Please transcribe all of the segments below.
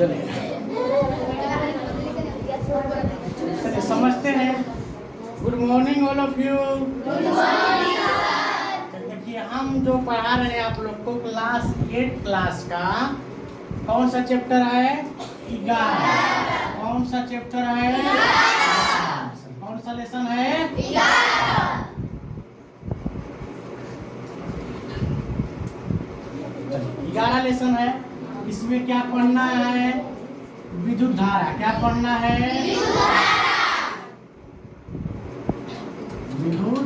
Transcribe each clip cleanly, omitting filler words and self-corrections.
चलिए समझते हैं। Good morning all of you. देखिए हम जो पढ़ा रहे हैं आप लोग को क्लास 8 क्लास का कौन सा चैप्टर है? 11। कौन सा चैप्टर है? कौन सा लेसन है? 11 लेसन है। इसमें क्या पढ़ना है? विद्युत धारा। क्या पढ़ना है? विद्युत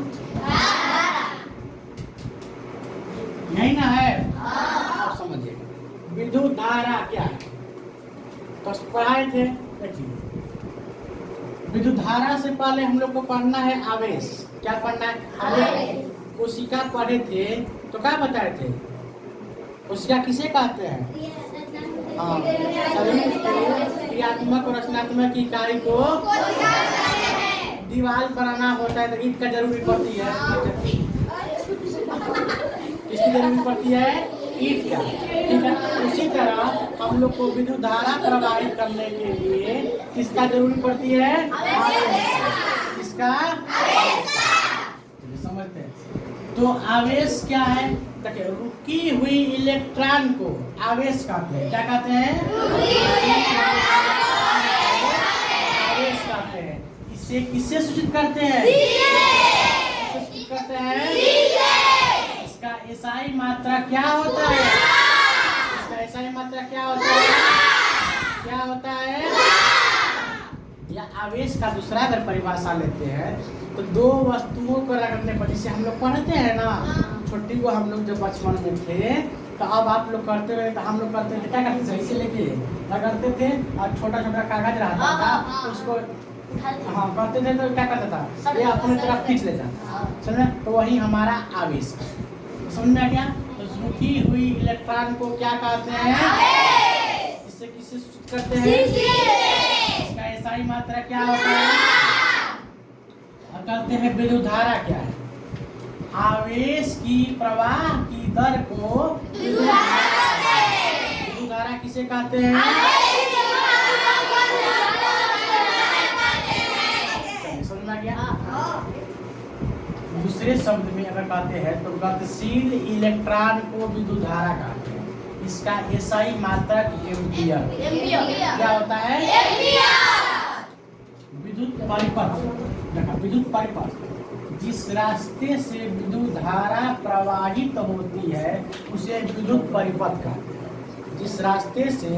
यही ना है? आप समझिएगा विद्युत धारा क्या है। तो पढ़ाए थे। देखिए विद्युत धारा से पहले हम लोग को पढ़ना है आवेश। क्या पढ़ना है? आवेश। कोशिका पढ़े थे तो क्या बताए थे? कोशिका किसे कहते हैं? हाँ, शरीर के क्रियात्मक और रचनात्मक इकाई को दीवार बनाना होता है तो ईंट का जरूरी पड़ती है। किसकी जरूरी पड़ती है? ईंट का। ठीक है। उसी तरह हम लोग को विद्युत धारा प्रवाहित करने के लिए किसका जरूरी पड़ती है? किसका? समझते हैं। तो आवेश क्या है? देखिए रुकी हुई इलेक्ट्रॉन को आवेश कहते हैं। क्या कहते हैं? आवेश कहते हैं। इसे किससे सूचित करते हैं? सूचित करते हैं। इसका एसआई मात्रा क्या होता है? इसका एसआई मात्रा क्या होता है? क्या होता है? या आवेश का दूसरा अगर परिभाषा लेते हैं तो दो वस्तुओं को रखने पर, जिसे हम लोग पढ़ते हैं ना छोटी को, हम लोग जब बचपन में थे तो अब आप लोग करते रहे तो हम लोग करते थे क्या करते? सही से लेके रगड़ते थे और छोटा छोटा कागज रहता था उसको हाँ करते थे तो क्या करता था? ये अपने तरफ खींच लेता था। समझे? तो वही हमारा आवेश। समझ में आ गया? तो रुकी हुई इलेक्ट्रॉन को क्या कहते हैं? इससे किससे सूचित करते हैं? इसका एसआई मात्रा क्या होता है? और कहते हैं विद्युत धारा क्या है? आवेश की प्रवाह की दर को विद्युत धारा किसे कहते हैं? समझ में आ गया? दूसरे शब्द में अगर कहते हैं तो गतिशील इलेक्ट्रॉन को विद्युत धारा कहते हैं। इसका एसआई मात्रक एम्पियर। क्या होता है? विद्युत परिपथ। विद्युत परिपथ जिस रास्ते से विद्युत धारा प्रवाहित होती है उसे विद्युत परिपथ कहते हैं। जिस रास्ते से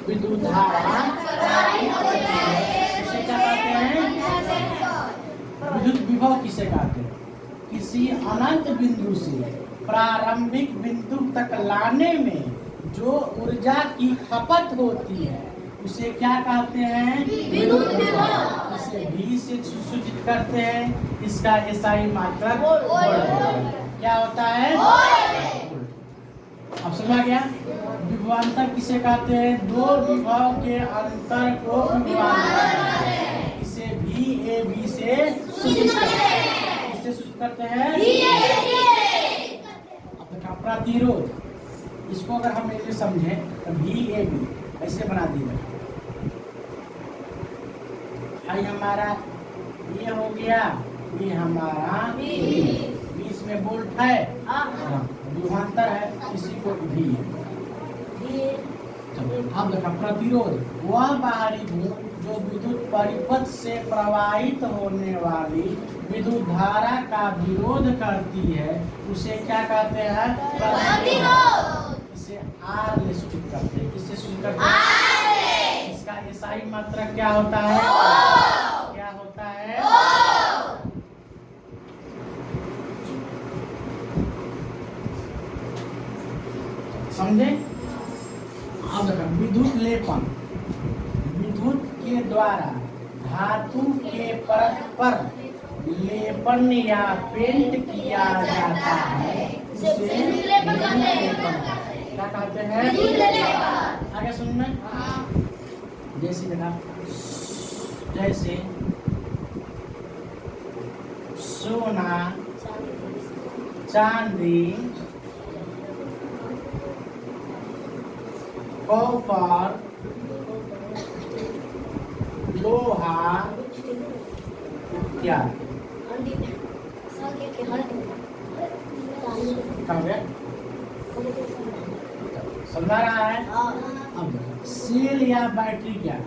विद्युत धारा प्रवाहित होती है उसे क्या कहते हैं? विद्युत विभव किसे कहते हैं? किसी अनंत बिंदु से प्रारंभिक बिंदु तक लाने में जो ऊर्जा की खपत होती है उसे क्या कहते हैं? विद्युत विभव। इसे V से सूचित करते हैं। इसका एसआई मात्रा क्या होता है? अब समझ गया? विभवांतर किसे कहते हैं? दो विभव के अंतर को विभवांतर। इसे VAB से सूचित करते हैं। इससे सूचित करते हैं अब देखा प्रतिरोध। इसको अगर हम ऐसे समझे तो VAB ऐसे बना दिए। भाई हमारा ये हो गया, ये हमारा बीच में बोल्ट है, विभवांतर है, इसी को भी। अब देखा प्रतिरोध वह बाहरी धूप जो विद्युत परिपथ से प्रवाहित होने वाली विद्युत धारा का विरोध करती है उसे क्या कहते हैं? प्रतिरोध। इसे R ले सूचित करते हैं। किससे सूचित करते हैं? इसका एसआई मात्रा क्या होता है? क्या होता है? समझे? अब देखो विद्युत लेपन। विद्युत के द्वारा धातु के परत पर लेपन या पेंट किया जाता है उसे विद्युत लेपन क्या कहते हैं? आगे सुनना। जैसे देखा जैसे सोना, चांदी, कॉपर, लोहा क्या कहाँ गया? समझा रहा है? अब सेल या बैटरी क्या?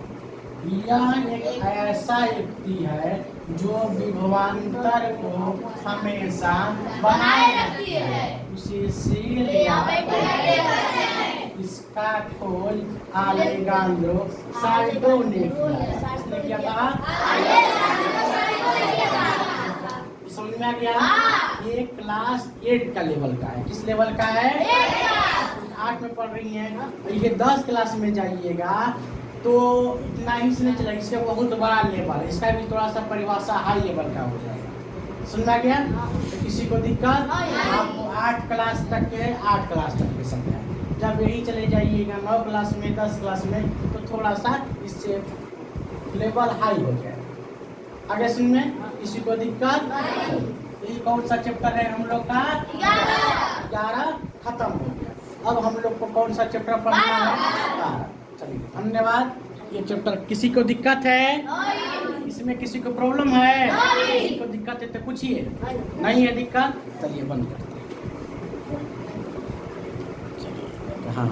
यह एक ऐसा युक्ति है जो विभवांतर को हमेशा बनाए रखती है। इसे सेल या बैटरी इसका खोज अलेजांद्रो साल्डो ने किया। इसने क्या कहा? समझ में आ गया? ये क्लास 8 का लेवल का है। किस लेवल का है? 8 में पढ़ रही हैं। ये 10 क्लास में जाइएगा तो इतना ही से नहीं चलेगा, इसका बहुत बड़ा लेवल है। इसका भी थोड़ा सा परिभाषा हाई लेवल का हो जाएगा। समझ में आ गया? तो किसी को दिक्कत? आपको 8 क्लास तक के 8 क्लास तक के समझ है। जब यही चले जाइएगा 9 क्लास में 10 क्लास में तो थोड़ा सा इससे लेवल हाई हो जाएगा। आगे सुन में किसी को दिक्कत? ये कौन सा चैप्टर है हम लोग का? 11 खत्म हो गया। अब हम लोग को कौन सा चैप्टर पढ़ना है? 12। चलिए धन्यवाद। ये चैप्टर किसी को दिक्कत है? इसमें किसी को प्रॉब्लम है? किसी को दिक्कत है तो पूछिए। नहीं है दिक्कत? चलिए बंद करते हैं। चलिए हाँ।